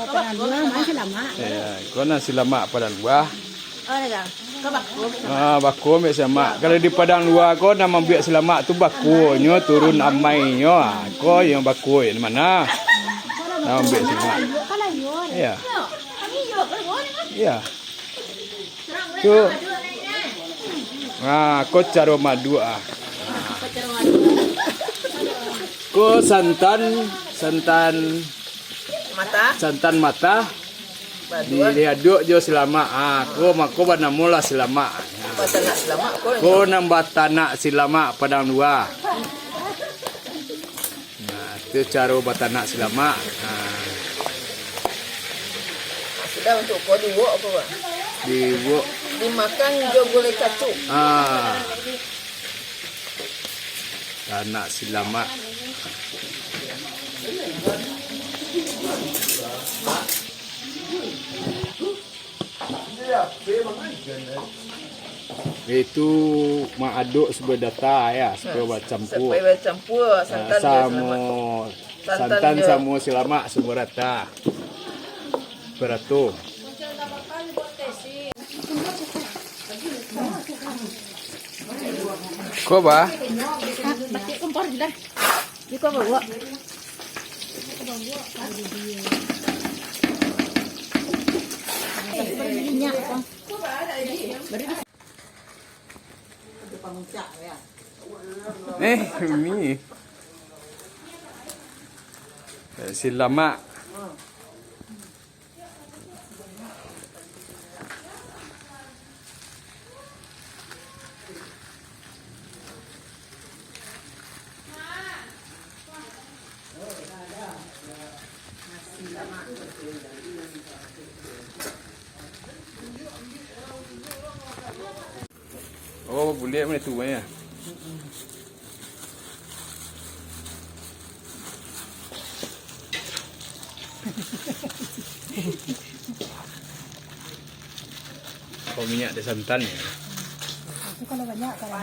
Padang dua, masih lama. Kau nasi lemak padang dua. Oh, dah. Kau baku. Baku ambil selamak. Kalau di padang dua kau nak ambil selamak tu bakunya turun amainya. Kau yang baku yang mana? Nak ambil selamak. Ya. Ya. Tu. Kau cara madu Kau santan mata. Diaduk jo selama. Ko mako bana mula selama. Batana selama ko nambah tanah selama padang dua. Nah, itu cara batana selama. Sudah untuk ko diwok apa, Pak? Diwok. Dimakan jo boleh cacuk. Tanah selama. Itu mak aduk supaya data ya, supaya bercampur. Supaya bercampur santan sama selama semua rata. Beratur. Kau bah? Batik kompor sudah. Di kau bawa. Minyak. Mi. Selama. Oh, boleh mana tu ya? Kau minyak ada santan ya? Itu kalau banyak kalau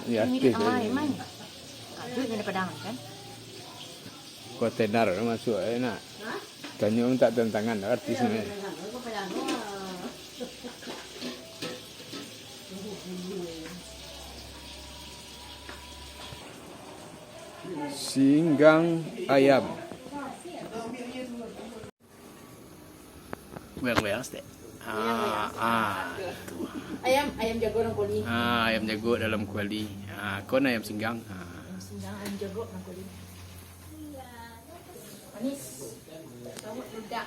Ya, aktif. Duit dari Padang kan? Kau tenar masuk enak. Kanyong tak tentangan artis ni. Singgang ayam. Goyang-goyang stek. Ayam jago nang koli. Ayam jago dalam kuali. Kau ayam singgang. Singgang ayam jago nang koli. Manis. Tahu tidak.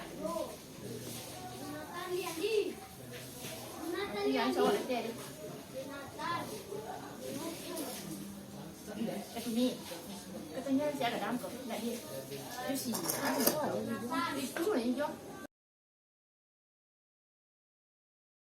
Yang cowok ada. Ini katanya si ada dalam kok. Nak dia. Itu sih. Itu ni jo.